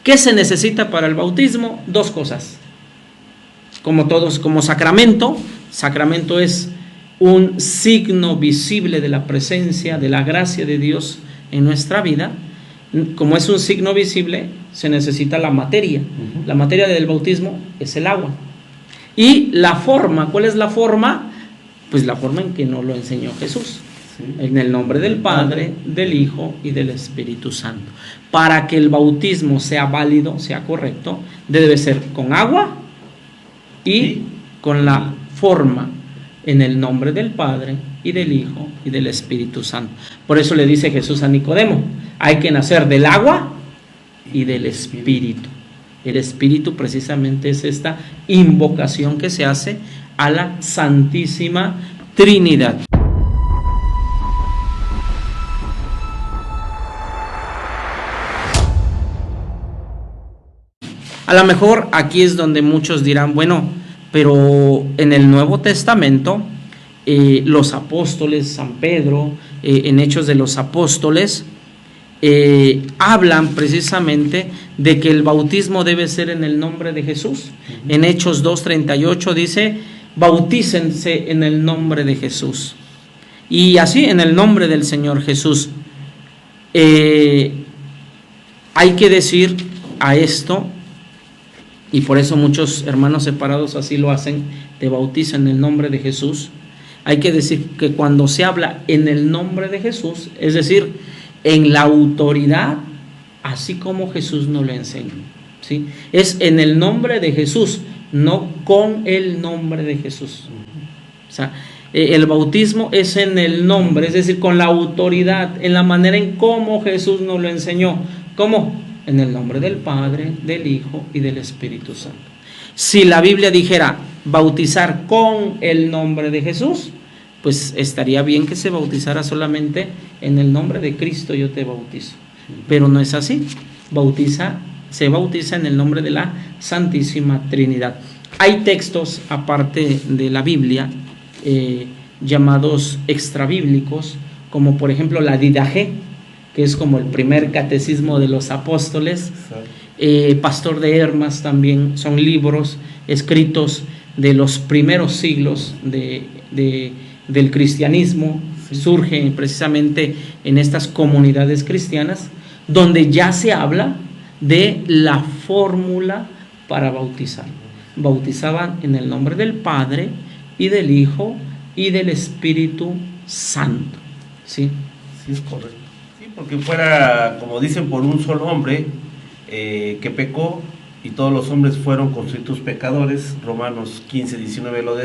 ¿Qué se necesita para el bautismo? Dos cosas. Como todos, como sacramento. Sacramento es un signo visible de la presencia, de la gracia de Dios en nuestra vida. Como es un signo visible, se necesita la materia. La materia del bautismo es el agua. Y la forma, ¿cuál es la forma? Pues la forma en que nos lo enseñó Jesús. En el nombre del Padre, del Hijo y del Espíritu Santo. Para que el bautismo sea válido, sea correcto, debe ser con agua y con la forma en el nombre del Padre y del Hijo y del Espíritu Santo. Por eso le dice Jesús a Nicodemo, hay que nacer del agua y del Espíritu. El Espíritu precisamente es esta invocación que se hace a la Santísima Trinidad. A lo mejor aquí es donde muchos dirán, bueno, pero en el Nuevo Testamento, los apóstoles, San Pedro, en Hechos de los Apóstoles, hablan precisamente de que el bautismo debe ser en el nombre de Jesús. En Hechos 2:38 dice, bautícense en el nombre de Jesús. Y así, en el nombre del Señor Jesús. Hay que decir a esto, y por eso muchos hermanos separados así lo hacen, te bautizan en el nombre de Jesús. Hay que decir que cuando se habla en el nombre de Jesús, es decir, en la autoridad, así como Jesús nos lo enseñó, ¿sí? Es en el nombre de Jesús, no con el nombre de Jesús. O sea, el bautismo es en el nombre, es decir, con la autoridad, en la manera en cómo Jesús nos lo enseñó. ¿Cómo? En el nombre del Padre, del Hijo y del Espíritu Santo. Si la Biblia dijera bautizar con el nombre de Jesús, pues estaría bien que se bautizara solamente en el nombre de Cristo, yo te bautizo. Pero no es así. Se bautiza en el nombre de la Santísima Trinidad. Hay textos, aparte de la Biblia, llamados extrabíblicos, como por ejemplo la Didache, que es como el primer catecismo de los apóstoles. Pastor de Hermas también, son libros escritos de los primeros siglos del cristianismo. Surgen precisamente en estas comunidades cristianas, donde ya se habla de la fórmula para bautizar. Bautizaban en el nombre del Padre y del Hijo y del Espíritu Santo. ¿Sí? Sí, es correcto. Porque fuera, como dicen, por un solo hombre que pecó, y todos los hombres fueron constituidos pecadores. Romanos 15:19 lo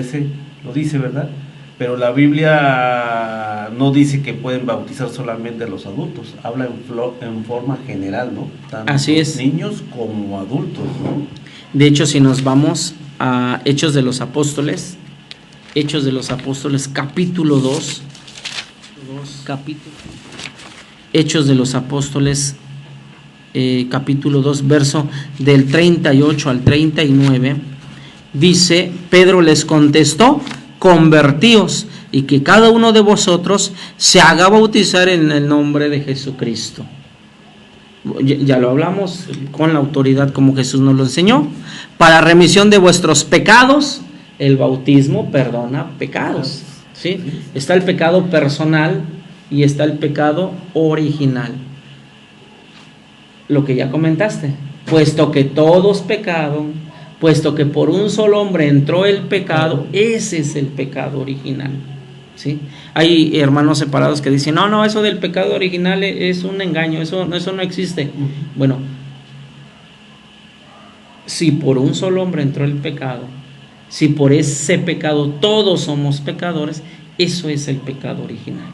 dice, ¿verdad? Pero la Biblia no dice que pueden bautizar solamente a los adultos, habla en forma general, ¿no? Tanto así es. Niños como adultos, ¿no? De hecho, si nos vamos a Hechos de los Apóstoles, capítulo 2, Hechos de los Apóstoles, capítulo 2, verso del 38 al 39, dice, Pedro les contestó, convertíos y que cada uno de vosotros se haga bautizar en el nombre de Jesucristo. Ya lo hablamos, con la autoridad como Jesús nos lo enseñó, para remisión de vuestros pecados. El bautismo perdona pecados, ¿sí? Está el pecado personal y está el pecado original. Lo que ya comentaste, puesto que todos pecaron, puesto que por un solo hombre entró el pecado, ese es el pecado original, ¿sí? Hay hermanos separados que dicen, no, eso del pecado original es un engaño, eso no existe. Bueno, si por un solo hombre entró el pecado, si por ese pecado todos somos pecadores, eso es el pecado original.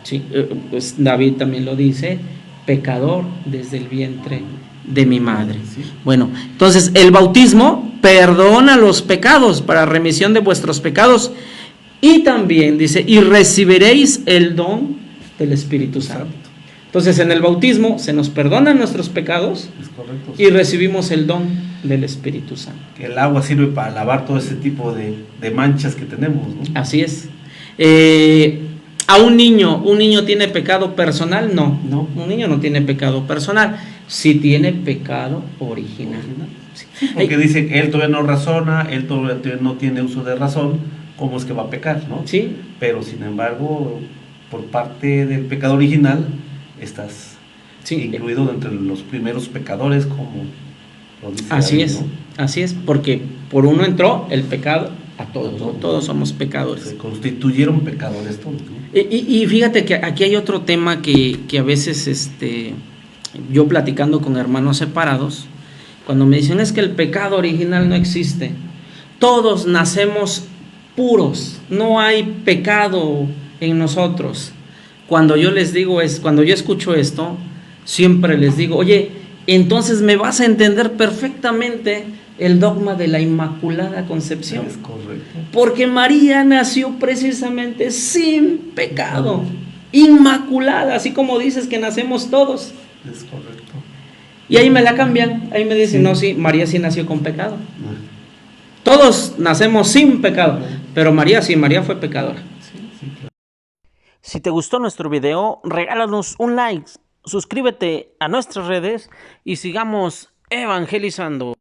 Sí, pues David también lo dice, pecador desde el vientre de mi madre. Bueno, entonces el bautismo perdona los pecados para remisión de vuestros pecados, y también dice, y recibiréis el don del Espíritu Santo. Entonces en el bautismo se nos perdonan nuestros pecados y recibimos el don del Espíritu Santo. Que el agua sirve para lavar todo ese tipo de manchas que tenemos, ¿no? Así es. A un niño tiene pecado personal, no. No. Un niño no tiene pecado personal, sí tiene pecado original. Sí, porque dice que él todavía no razona, él todavía no tiene uso de razón, ¿cómo es que va a pecar, no? Sí, Pero sin embargo, por parte del pecado original, estás sí. incluido entre los primeros pecadores, como lo dice Así ahí, es, ¿no? así es, porque por uno entró el pecado a todos, A ¿no? todos. Todos somos pecadores. Se constituyeron pecadores todos, ¿no? Y fíjate que aquí hay otro tema que a veces yo platicando con hermanos separados, cuando me dicen es que el pecado original no existe, todos nacemos puros, no hay pecado en nosotros. Cuando yo les digo cuando yo escucho esto, siempre les digo, oye, entonces me vas a entender perfectamente el dogma de la Inmaculada Concepción. Es correcto. Porque María nació precisamente sin pecado, inmaculada, así como dices que nacemos todos. Es correcto. Y ahí me la cambian, ahí me dicen, Sí. no, sí, María sí nació con pecado. Ah, Todos nacemos sin pecado, pero María sí, María fue pecadora. sí, sí, claro. Si te gustó nuestro video, regálanos un like, suscríbete a nuestras redes y sigamos evangelizando.